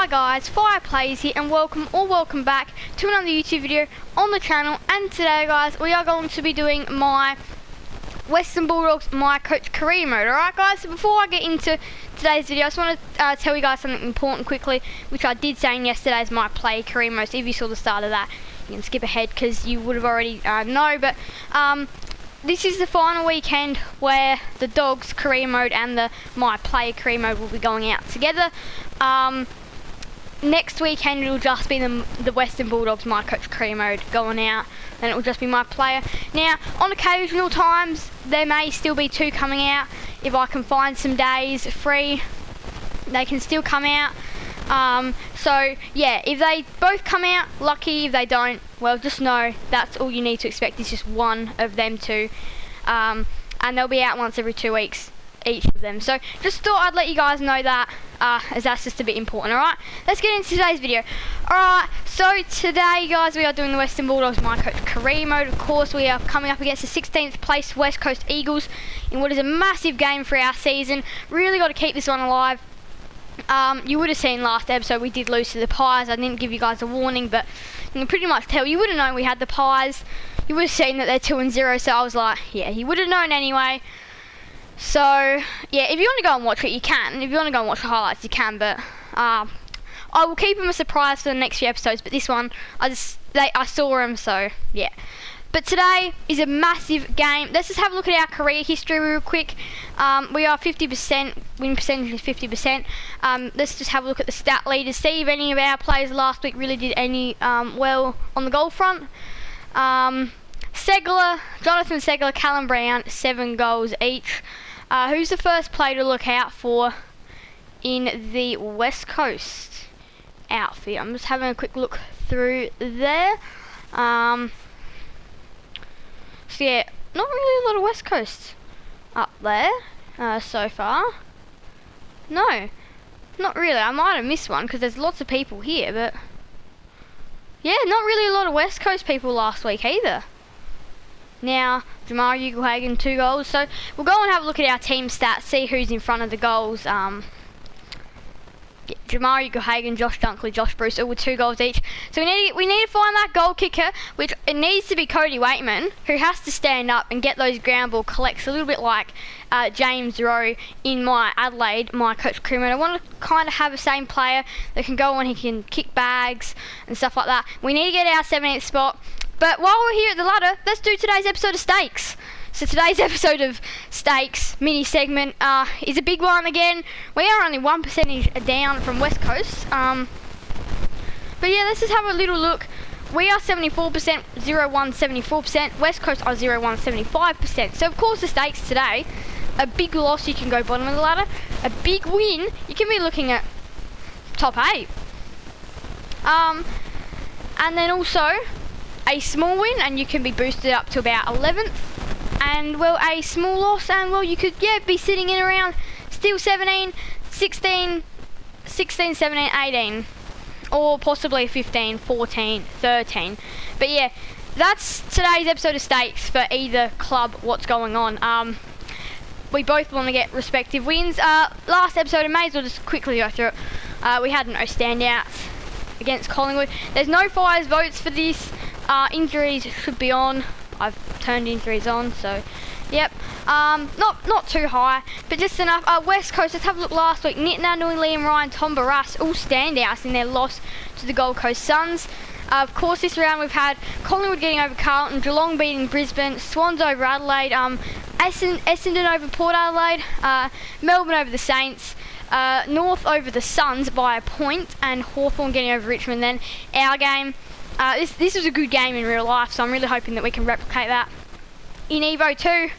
Hi guys, Fireplays here and welcome back to another YouTube video on the channel. And today guys, we are going to be doing my Western Bulldogs My Coach career mode. Alright guys, so before I get into today's video, I just want to tell you guys something important quickly, which I did say in yesterday's My Play career mode. So if you saw the start of that, you can skip ahead because you would have already know. But this is the final weekend where the Dogs career mode and the My Play career mode will be going out together. Next weekend it'll just be the Western Bulldogs My Coach career mode going out, and it will just be My Player. Now, on occasional times there may still be two coming out. If I can find some days free, they can still come out. So yeah, if they both come out, lucky. If they don't, well, just know that's all you need to expect is just one of them two, and they'll be out once every 2 weeks, each of them. So just thought I'd let you guys know that, as that's just a bit important. Alright, let's get into today's video. Alright, so today guys, we are doing the Western Bulldogs My Coach career mode. Of course, we are coming up against the 16th place West Coast Eagles in what is a massive game for our season. Really got to keep this one alive. You would have seen last episode we did lose to the Pies. I didn't give you guys a warning, but you can pretty much tell. You would have known we had the Pies. You would have seen that they're 2-0, so I was like, yeah, you would have known anyway. So yeah, if you want to go and watch it, you can. If you want to go and watch the highlights, you can. But I will keep them a surprise for the next few episodes. But this one, I saw them, so yeah. But today is a massive game. Let's just have a look at our career history real quick. We are 50%, win percentage is 50%. Let's just have a look at the stat leaders, see if any of our players last week really did any well on the goal front. Jonathan Segler, Callum Brown, 7 goals each. Who's the first player to look out for in the West Coast outfit? I'm just having a quick look through there. So yeah, not really a lot of West Coast up there so far. No, not really. I might have missed one because there's lots of people here, but yeah, not really a lot of West Coast people last week either. Now, Jamar Ugelhagen, 2 goals. So we'll go and have a look at our team stats, see who's in front of the goals. Jamar Ugelhagen, Josh Dunkley, Josh Bruce, all with 2 goals each. So we need to find that goal kicker, which it needs to be Cody Waitman, who has to stand up and get those ground ball collects, a little bit like James Rowe in my Adelaide, My Coach career mode. I want to kind of have the same player that can go on, he can kick bags and stuff like that. We need to get our 17th spot. But while we're here at the ladder, let's do today's episode of Stakes. So today's episode of Stakes mini segment is a big one again. We are only 1% down from West Coast. But yeah, let's just have a little look. We are 74%, 0-1, 74%. West Coast are 0-1, 75%. So of course the stakes today, a big loss you can go bottom of the ladder. A big win, you can be looking at top 8. And then also a small win and you can be boosted up to about 11th. And well, a small loss and well, you could be sitting in around still 17, 16, 17, 18, or possibly 15, 14, 13. But yeah, that's today's episode of Stakes for either club. What's going on? We both want to get respective wins. Last episode, I may as well just quickly go through it. We had no standouts against Collingwood. There's no fires votes for this. Injuries should be on. I've turned injuries on, so yep. Not too high, but just enough. West Coast, let's have a look last week. Nick Nandui, Liam Ryan, Tom Barras, all standouts in their loss to the Gold Coast Suns. Of course, this round we've had Collingwood getting over Carlton, Geelong beating Brisbane, Swans over Adelaide, Essendon over Port Adelaide, Melbourne over the Saints, North over the Suns by a point, and Hawthorn getting over Richmond. Then our game. This was a good game in real life, so I'm really hoping that we can replicate that in Evo too.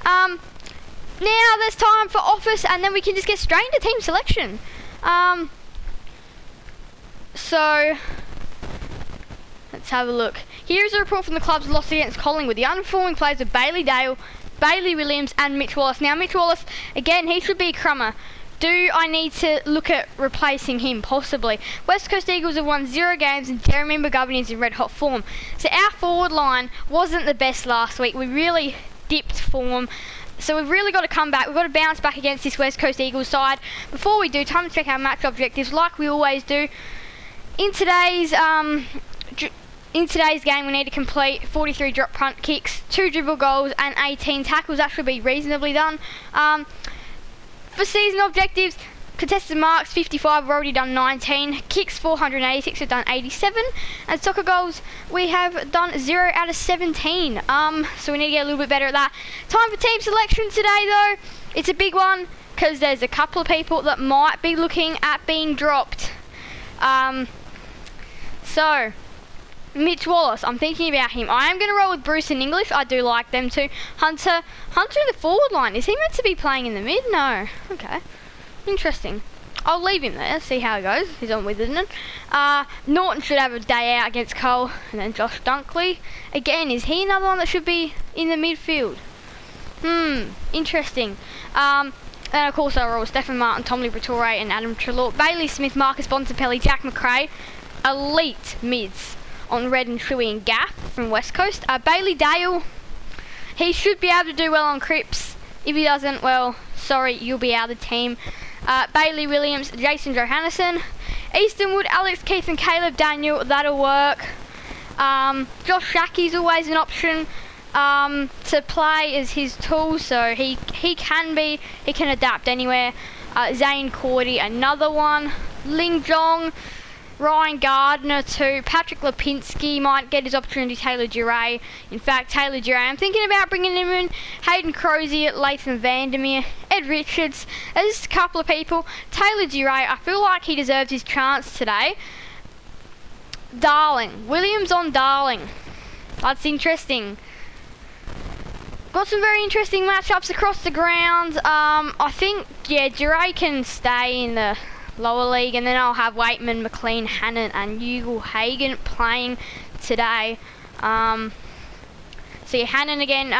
Now there's time for office, and then we can just get straight into team selection. So let's have a look. Here's a report from the club's loss against Collingwood. The underperforming players are Bailey Dale, Bailey Williams, and Mitch Wallace. Now Mitch Wallace, again, he should be a crummer. Do I need to look at replacing him? Possibly. West Coast Eagles have won 0 games and Jeremy McGovern is in red hot form. So our forward line wasn't the best last week. We really dipped form. So we've really got to come back. We've got to bounce back against this West Coast Eagles side. Before we do, time to check our match objectives like we always do. In today's game, we need to complete 43 drop punt kicks, 2 dribble goals, and 18 tackles. That should be reasonably done. For season objectives, contested marks 55, we've already done 19. Kicks 486, we've done 87. And soccer goals, we have done 0 out of 17. So we need to get a little bit better at that. Time for team selection today though. It's a big one because there's a couple of people that might be looking at being dropped. So, Mitch Wallace, I'm thinking about him. I am going to roll with Bruce and English. I do like them too. Hunter in the forward line. Is he meant to be playing in the mid? No. Okay. Interesting. I'll leave him there, see how it goes. He's on Witherden. Norton should have a day out against Cole. And then Josh Dunkley. Again, is he another one that should be in the midfield? Interesting. And of course I roll Stephen Martin, Tom Liberatore and Adam Trelaw. Bailey Smith, Marcus Bontempelli, Jack McRae. Elite mids on Red and Shuey and Gaff from West Coast. Bailey Dale, he should be able to do well on Cripps. If he doesn't, well, sorry, you'll be out of the team. Bailey Williams, Jason Johannesson, Eastonwood, Alex Keith and Caleb Daniel, that'll work. Josh Shackey's always an option to play as his tool, so he can adapt anywhere. Zane Cordy, another one. Ling Jong, Ryan Gardner too. Patrick Lipinski might get his opportunity. Taylor Duray. In fact, Taylor Duray, I'm thinking about bringing him in. Hayden Crozier, Latham Vandermeer, Ed Richards. There's just a couple of people. Taylor Duray, I feel like he deserves his chance today. Darling. Williams on Darling. That's interesting. Got some very interesting matchups across the ground. I think, yeah, Duray can stay in the lower league, and then I'll have Waitman, McLean, Hannon and Ugle Hagan playing today. So yeah, Hannon again.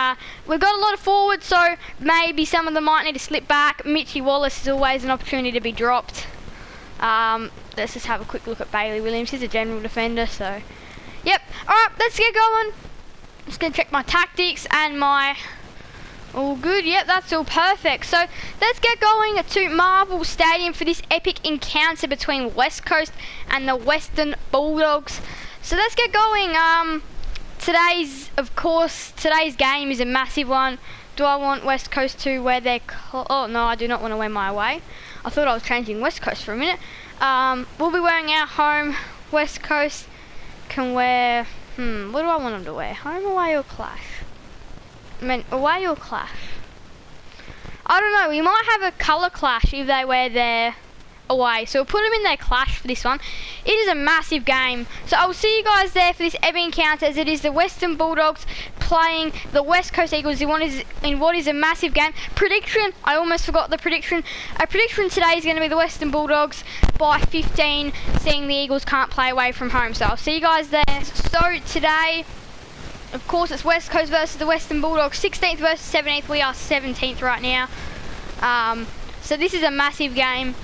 We've got a lot of forwards, so maybe some of them might need to slip back. Mitchy Wallace is always an opportunity to be dropped. Let's just have a quick look at Bailey Williams. He's a general defender, so yep. Alright, let's get going. Just gonna check my tactics and my all good. Yep, that's all perfect. So let's get going to Marvel Stadium for this epic encounter between West Coast and the Western Bulldogs. So let's get going. Today's game is a massive one. Do I want West Coast to wear their oh no, I do not want to wear my away. I thought I was changing West Coast for a minute. We'll be wearing our home. West Coast can wear what do I want them to wear? Home, away or clash? I mean, away or clash? I don't know, we might have a colour clash if they wear their away. So we'll put them in their clash for this one. It is a massive game. So I'll see you guys there for this epic encounter, as it is the Western Bulldogs playing the West Coast Eagles in what is a massive game. Prediction, I almost forgot the prediction. A prediction today is going to be the Western Bulldogs by 15, seeing the Eagles can't play away from home. So I'll see you guys there. So today, of course, it's West Coast versus the Western Bulldogs. 16th versus 17th. We are 17th right now. So this is a massive game.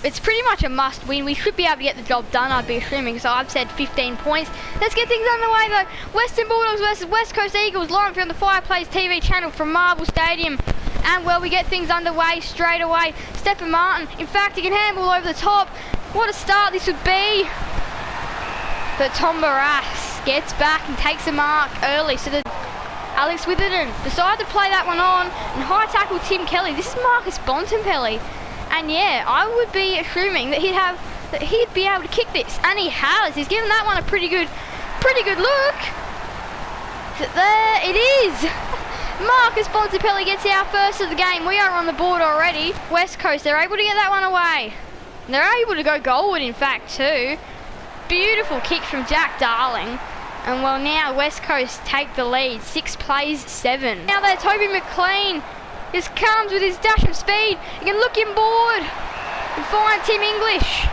It's pretty much a must win. We should be able to get the job done, I'd be assuming. So I've said 15 points. Let's get things underway though. Western Bulldogs versus West Coast Eagles, live from the Fireplace TV channel from Marvel Stadium. And well, we get things underway straight away. Stephen Martin, in fact, he can handle over the top. What a start this would be. But Tom Barras gets back and takes a mark early. So Alex Witherden decided to play that one on, and high tackle Tim Kelly. This is Marcus Bontempelli. And yeah, I would be assuming that he'd be able to kick this, and he has. He's given that one a pretty good look. There it is. Marcus Bontempelli gets our first of the game. We are on the board already. West Coast, they're able to get that one away. They're able to go goalward, in fact, too. Beautiful kick from Jack Darling. And well, now West Coast take the lead. 6 plays 7. Now there, Toby McLean just comes with his dash of speed. You can look him board and find Tim English,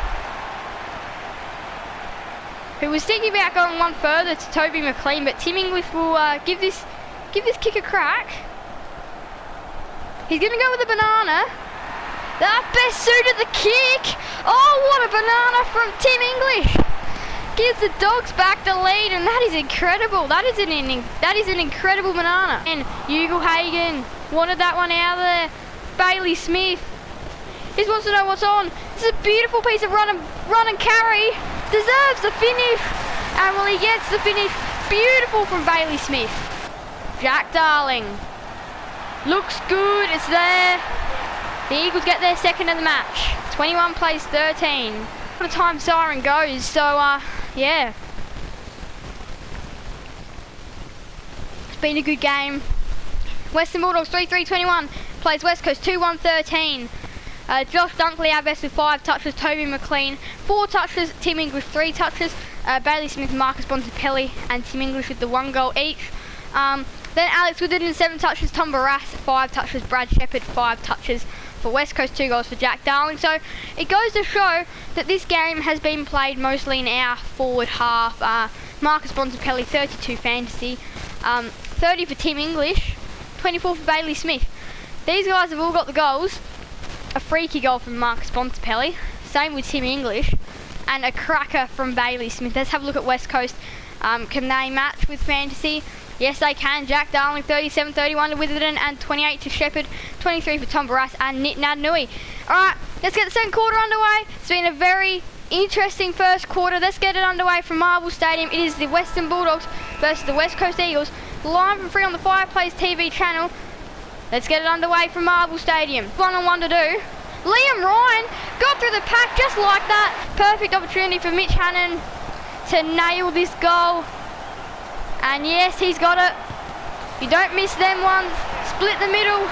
who was thinking about going one further to Toby McLean, but Tim English will give this kick a crack. He's going to go with a banana. That best suited the kick. Oh, what a banana from Tim English. Gives the Dogs back the lead, and that is incredible. That is an incredible banana. And Ugle Hagan Wanted that one out of there. Bailey Smith. He just wants to know what's on. This is a beautiful piece of run and carry. Deserves the finish. And well, he gets the finish. Beautiful from Bailey Smith. Jack Darling. Looks good. It's there. The Eagles get their second of the match. 21 plays 13. What a time siren goes. So, yeah. It's been a good game. Western Bulldogs 3-3-21 plays West Coast 2-1-13. Josh Dunkley our best with 5 touches. Toby McLean 4 touches. Tim English 3 touches. Bailey Smith, Marcus Bontempelli and Tim English with the 1 goal each. Then Alex Witherden 7 touches. Tom Barras 5 touches. Brad Shepherd 5 touches for West Coast. 2 goals for Jack Darling. So it goes to show that this game has been played mostly in our forward half. Marcus Bontempelli 32 fantasy, 30 for Tim English, 24 for Bailey Smith. These guys have all got the goals. A freaky goal from Marcus Bontempelli, same with Tim English, and a cracker from Bailey Smith. Let's have a look at West Coast. Can they match with fantasy? Yes, they can. Jack Darling 37-31 to Witherden and 28 to Shepherd, 23 for Tom Barras and Nit Nadnui. Alright, let's get the second quarter underway. It's been a very interesting first quarter. Let's get it underway from Marvel Stadium. It is the Western Bulldogs versus the West Coast Eagles. Live and free on the Fireplace TV channel. Let's get it underway from Marvel Stadium. 1-on-1 to do. Liam Ryan got through the pack just like that. Perfect opportunity for Mitch Hannon to nail this goal. And yes, he's got it. You don't miss them ones. Split the middle.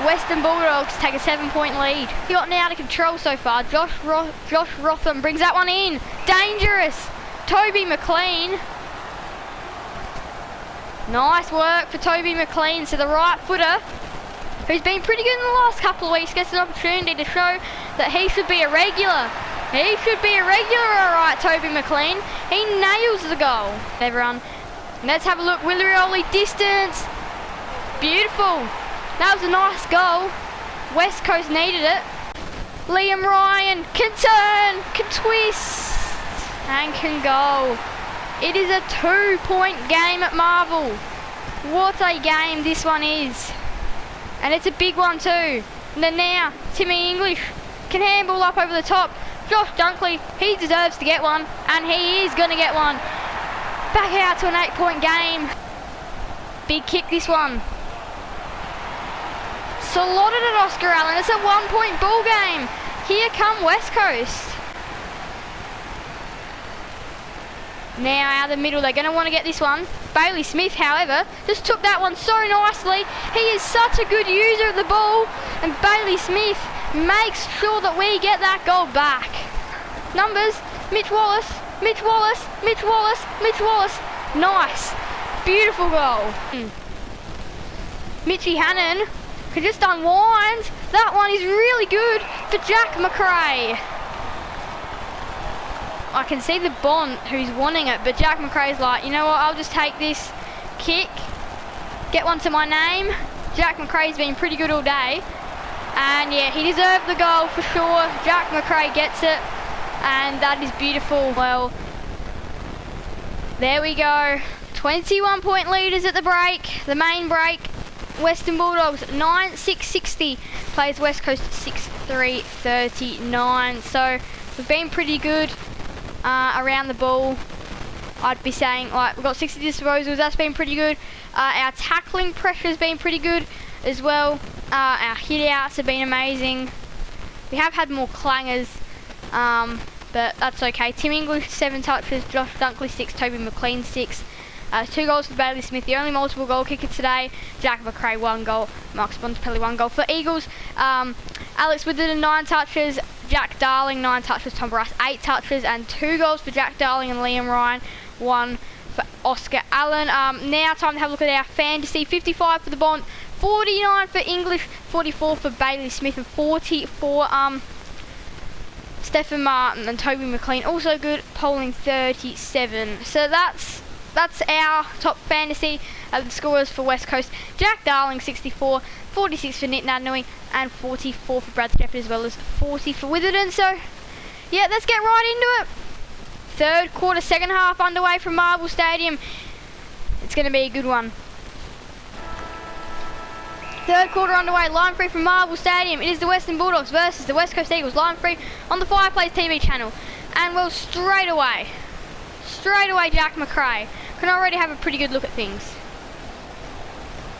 Western Bulldogs take a 7-point lead. He got out of control so far. Josh Rotham brings that one in. Dangerous. Toby McLean. Nice work for Toby McLean. So the right footer, who's been pretty good in the last couple of weeks, gets an opportunity to show that he should be a regular. He should be a regular, alright, Toby McLean. He nails the goal. Everyone, let's have a look. Willioli distance. Beautiful. That was a nice goal. West Coast needed it. Liam Ryan can turn, can twist, and can go. It is a 2-point game at Marvel. What a game this one is. And it's a big one too. And then now, Timmy English can handball up over the top. Josh Dunkley, he deserves to get one, and he is going to get one. Back out to an 8-point game. Big kick this one. Slotted at Oscar Allen. It's a 1-point ball game. Here come West Coast. Now out of the middle, they're going to want to get this one. Bailey Smith, however, just took that one so nicely. He is such a good user of the ball, and Bailey Smith makes sure that we get that goal back. Numbers, Mitch Wallace, Mitch Wallace, Mitch Wallace, Mitch Wallace. Nice. Beautiful goal. Mitchy Hannon can just unwind. That one is really good for Jack McRae. I can see the Bond who's wanting it, but Jack McRae's like, you know what, I'll just take this kick, get one to my name. Jack McRae's been pretty good all day. And yeah, he deserved the goal for sure. Jack McRae gets it, and that is beautiful. Well, there we go. 21-point leaders at the break, the main break. Western Bulldogs 9-6-60 plays West Coast 6-3-39. So we've been pretty good around the ball. I'd be saying, like, we've got 60 disposals, that's been pretty good. Our tackling pressure's been pretty good as well. Our hit outs have been amazing. We have had more clangers, but that's okay. Tim English 7 touches, Josh Dunkley 6, Toby McLean 6. 2 goals for Bailey Smith, the only multiple goal kicker today. Jack McRae 1 goal, Marcus Bontempelli 1 goal. For Eagles, Alex Witherden 9 touches, Jack Darling 9 touches, Tom Barras 8 touches, and 2 goals for Jack Darling and Liam Ryan, 1 for Oscar Allen. Now time to have a look at our fantasy. 55 for the Bond, 49 for English, 44 for Bailey Smith, and 40 for Stephen Martin and Toby McLean. Also good, polling 37. So that's our top fantasy. The scorers for West Coast: Jack Darling 64, 46 for Nit Nadnui, and 44 for Brad Shepherd, as well as 40 for Witherden. So yeah, let's get right into it. Third quarter, second half underway from Marvel Stadium. It's going to be a good one. Third quarter underway, line free from Marvel Stadium. It is the Western Bulldogs versus the West Coast Eagles, line free on the Fireplace TV channel. And well, straight away, Jack McRae can already have a pretty good look at things.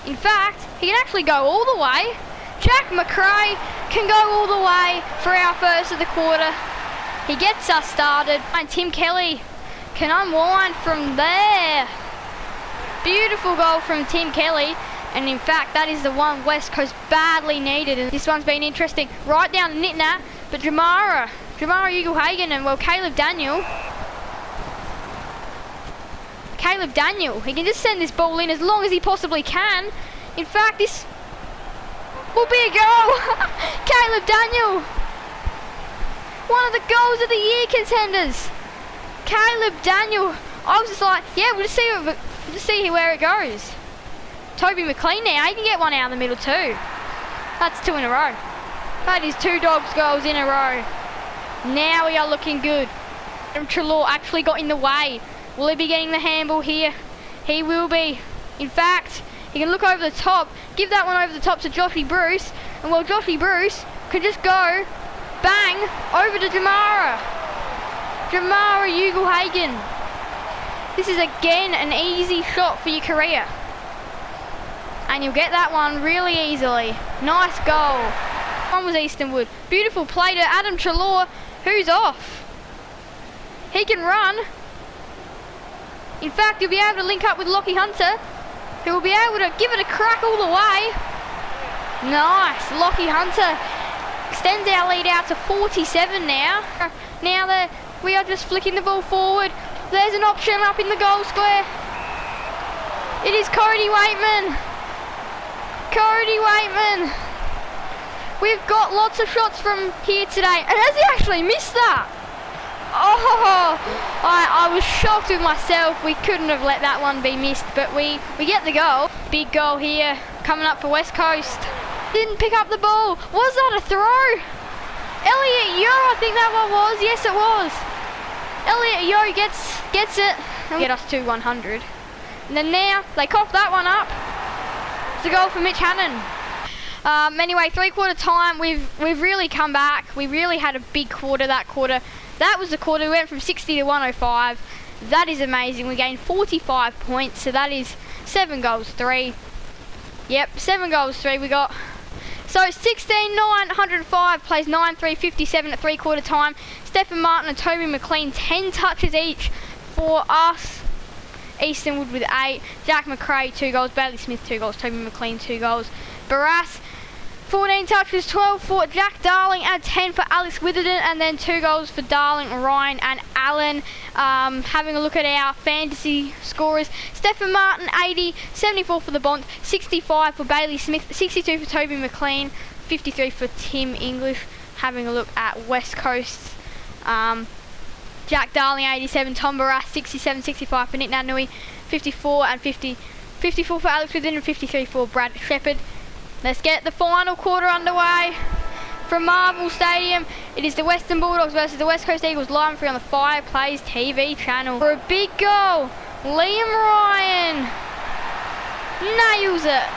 In fact, he can actually go all the way. Jack McRae can go all the way for our first of the quarter. He gets us started, and Tim Kelly can unwind from there. Beautiful goal from Tim Kelly. And in fact, that is the one West Coast badly needed. And this one's been interesting. Right down the Nitna, but Jamara Ugle-Hagan and well, Caleb Daniel, he can just send this ball in as long as he possibly can. In fact, this will be a goal. Caleb Daniel, one of the goals of the year contenders. Caleb Daniel, I was just like, yeah, we'll just see where it goes. Toby McLean now, he can get one out of the middle too. That's 2 in a row. That is 2 Dogs goals in a row. Now we are looking good. Trelaw actually got in the way. Will he be getting the handball here? He will be. In fact, he can look over the top, give that one over the top to Joshy Bruce, and well, Joshy Bruce can just go bang over to Jamara Ugle-Hagan. This is again an easy shot for your career. And you'll get that one really easily. Nice goal. One was Eastonwood. Beautiful play to Adam Trelaw, who's off. He can run. In fact, he'll be able to link up with Lockie Hunter, who will be able to give it a crack all the way. Nice. Lockie Hunter extends our lead out to 47 now. Now we are just flicking the ball forward. There's an option up in the goal square. It is Cody Waitman. We've got lots of shots from here today. And has he actually missed that? Oh, I was shocked with myself. We couldn't have let that one be missed, but we get the goal. Big goal here coming up for West Coast. Didn't pick up the ball. Was that a throw? Elliot Yo, I think that one was. Yes, it was. Elliot Yo gets it and get us to 100. And then now they cough that one up. It's a goal for Mitch Hannon. Anyway, 3-quarter time, we've really come back. We really had a big quarter that quarter. That was the quarter. We went from 60 to 105. That is amazing. We gained 45 points, so that is 7 goals, 3. Yep, 7 goals, 3 we got. So 16-9, 105, plays 9-3, 57 at 3-quarter time. Stephen Martin and Toby McLean, 10 touches each for us. Eastonwood with 8, Jack McRae 2 goals, Bailey Smith 2 goals, Toby McLean 2 goals, Barras 14 touches, 12 for Jack Darling and 10 for Alex Witherden, and then 2 goals for Darling, Ryan and Allen. Having a look at our fantasy scorers, Stephen Martin 80, 74 for the Bont, 65 for Bailey Smith, 62 for Toby McLean, 53 for Tim English. Having a look at West Coast, Jack Darling 87, Tom Barras 67, 65 for Nick Nanui, 54 and 54 for Alex Witherden and 53 for Brad Shepherd. Let's get the final quarter underway from Marvel Stadium. It is the Western Bulldogs versus the West Coast Eagles, live free on the Fireplace TV channel. For a big goal, Liam Ryan nails it.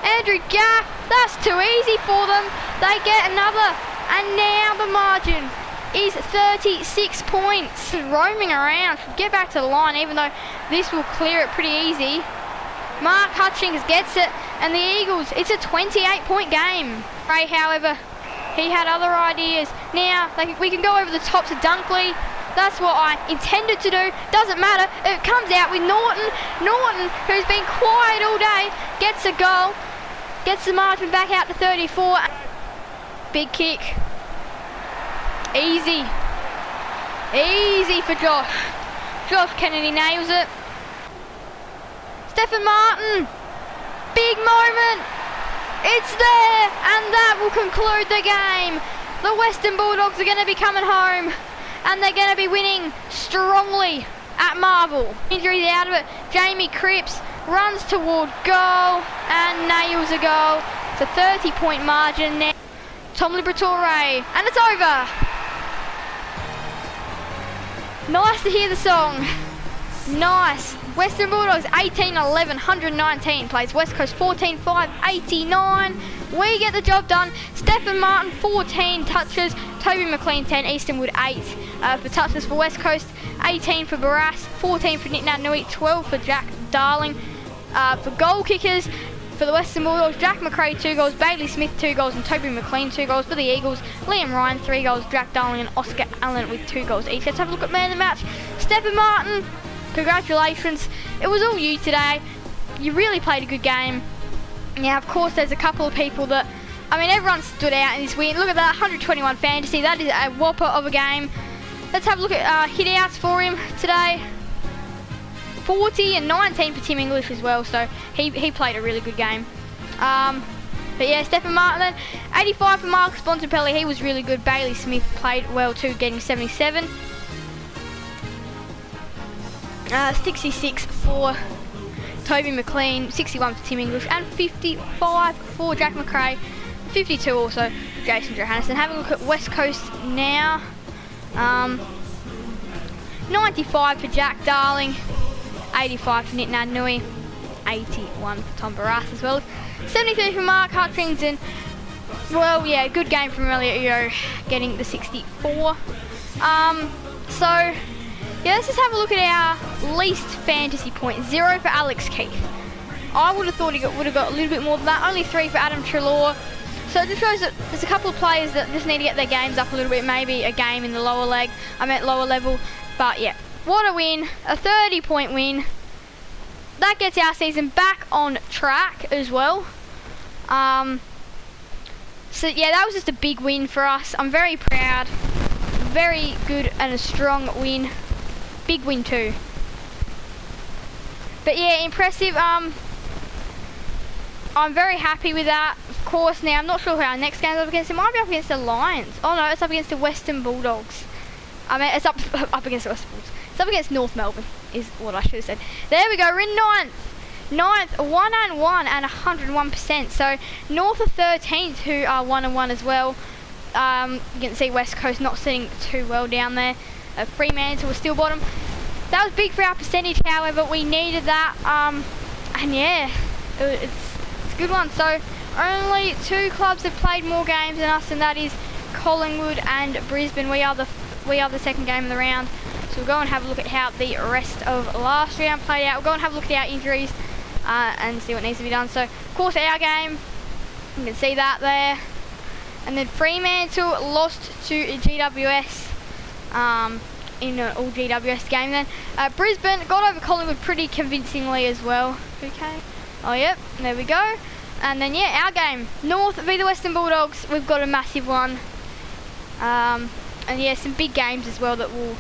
Andrew Gaff, that's too easy for them. They get another, and now the margin is 36 points. Roaming around, should get back to the line, even though this will clear it pretty easy. Mark Hutchings gets it, and the Eagles, it's a 28-point game. Ray, however, he had other ideas. Now, we can go over the top to Dunkley. That's what I intended to do. Doesn't matter. It comes out with Norton. Norton, who's been quiet all day, gets a goal. Gets the margin back out to 34. Big kick. Easy for Josh. Josh Kennedy nails it. Stephen Martin, big moment. It's there, and that will conclude the game. The Western Bulldogs are going to be coming home, and they're going to be winning strongly at Marvel. Injuries out of it. Jamie Cripps runs toward goal and nails a goal. It's a 30-point margin now. Tom Liberatore, and it's over. Nice to hear the song. Nice. Western Bulldogs 18-11, 119 plays West Coast 14-5, 89. We get the job done. Stephen Martin 14 touches, Toby McLean 10, Eastonwood 8 for touches for West Coast, 18 for Barras, 14 for Nick Nui, 12 for Jack Darling. For goal kickers for the Western Bulldogs, Jack McRae 2 goals, Bailey Smith 2 goals and Toby McLean 2 goals. For the Eagles, Liam Ryan 3 goals, Jack Darling and Oscar Allen with 2 goals each. Let's have a look at man of the match. Stephen Martin, congratulations. It was all you today. You really played a good game. Now, of course, there's a couple of people that, I mean, everyone stood out in this win. Look at that, 121 fantasy. That is a whopper of a game. Let's have a look at hit outs for him today. 40 and 19 for Tim English as well, so he played a really good game. But yeah, Stephen Martin, 85 for Marcus Bontempelli, he was really good. Bailey Smith played well too, getting 77. 66 for Toby McLean, 61 for Tim English, and 55 for Jack McRae, 52 also for Jason Johannesson. Having a look at West Coast now. 95 for Jack Darling, 85 for Nick Nui, 81 for Tom Barras as well. 73 for Mark Hutchings, and well, yeah, good game from Elliot Yo, getting the 64. So yeah, let's just have a look at our least fantasy points. 0 for Alex Keith. I would have thought he would have got a little bit more than that. Only 3 for Adam Trelaw. So it just shows that there's a couple of players that just need to get their games up a little bit. Maybe a game in the lower level. But yeah, what a win, a 30-point win. That gets our season back on track as well. So yeah, that was just a big win for us. I'm very proud. Very good and a strong win. Big win too. But yeah, impressive. I'm very happy with that. Of course, now I'm not sure who our next game is up against. It might be up against the Lions. Oh no, it's up against the Western Bulldogs. I mean, it's up against the Western Bulldogs. It's up against North Melbourne, is what I should have said. There we go, we're in ninth. 1-1 and 101%. So North are 13th, who are 1-1 as well. You can see West Coast not sitting too well down there. Fremantle was still bottom. That was big for our percentage, however, we needed that. And yeah, it's a good one. So only 2 clubs have played more games than us, and that is Collingwood and Brisbane. We are the second game of the round. So we'll go and have a look at how the rest of last round played out. We'll go and have a look at our injuries and see what needs to be done. So of course our game, you can see that there. And then Fremantle lost to GWS in an all GWS game then. Brisbane got over Collingwood pretty convincingly as well. Okay. Oh yep, there we go. And then yeah, our game, North v the Western Bulldogs, we've got a massive one. And yeah, some big games as well that will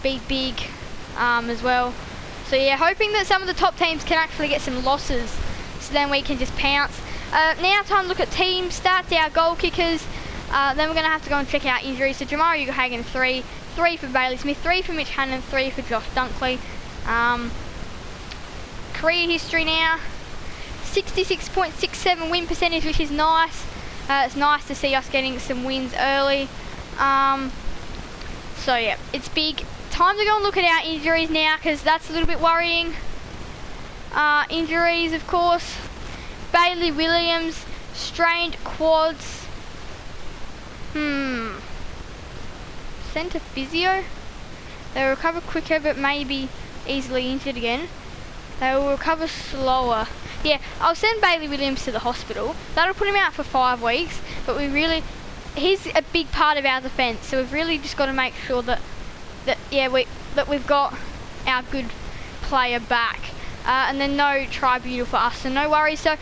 be big as well. So yeah, hoping that some of the top teams can actually get some losses, so then we can just pounce. Now time to look at team stats, our goal kickers. Then we're going to have to go and check out injuries. So Jamara Ugahagan 3 for Bailey Smith, 3 for Mitch Hannon, 3 for Josh Dunkley. Career history now, 66.67 win percentage, which is nice. It's nice to see us getting some wins early. So yeah, it's big. Time to go and look at our injuries now, because that's a little bit worrying. Injuries, of course. Bailey Williams, strained quads. Centre physio. They recover quicker, but may be easily injured again. They will recover slower. Yeah, I'll send Bailey Williams to the hospital. That'll put him out for 5 weeks, but he's a big part of our defence, so we've really just got to make sure that we've got our good player back. And then no tribunal for us, so no worries. So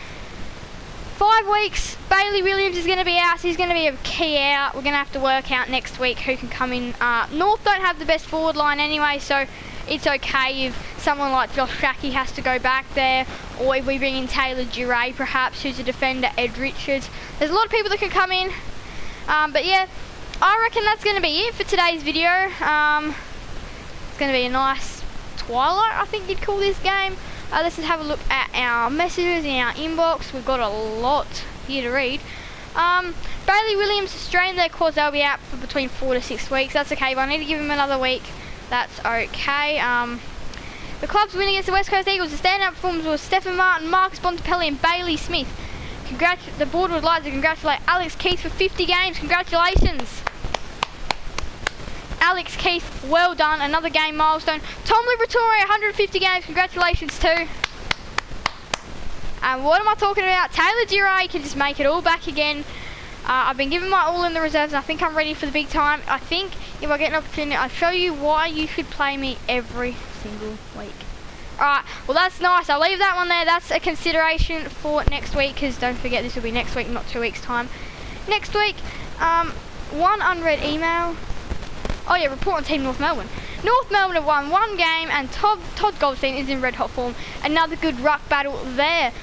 5 weeks, Bailey Williams is going to be out, so he's going to be a key out. We're going to have to work out next week who can come in. North don't have the best forward line anyway, so it's okay if someone like Josh Shackey has to go back there, or if we bring in Taylor Duray perhaps, who's a defender, Ed Richards. There's a lot of people that can come in. But yeah, I reckon that's going to be it for today's video. It's going to be a nice twilight, I think you'd call this game. Let's just have a look at our messages in our inbox. We've got a lot here to read. Bailey Williams strained their quads. They'll be out for between 4 to 6 weeks. That's okay, but I need to give him another week. That's okay. The club's win against the West Coast Eagles. The standout performers were Stephen Martin, Marcus Bontempelli and Bailey Smith. The board would like to congratulate Alex Keith for 50 games. Congratulations. Alex Keith, well done. Another game milestone. Tom Liberatore, 150 games. Congratulations too. And what am I talking about? Taylor Duray can just make it all back again. I've been giving my all in the reserves and I think I'm ready for the big time. I think if I get an opportunity, I'll show you why you should play me every single week. Alright, well that's nice. I'll leave that one there. That's a consideration for next week, because don't forget this will be next week, not 2 weeks time. Next week, one unread email. Oh yeah, report on Team North Melbourne. North Melbourne have won 1 game and Todd Goldstein is in red hot form. Another good ruck battle there.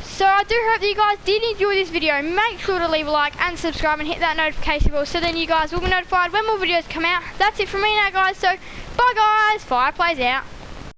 So I do hope that you guys did enjoy this video. Make sure to leave a like and subscribe and hit that notification bell so then you guys will be notified when more videos come out. That's it from me now guys, so bye guys, Fire Plays out.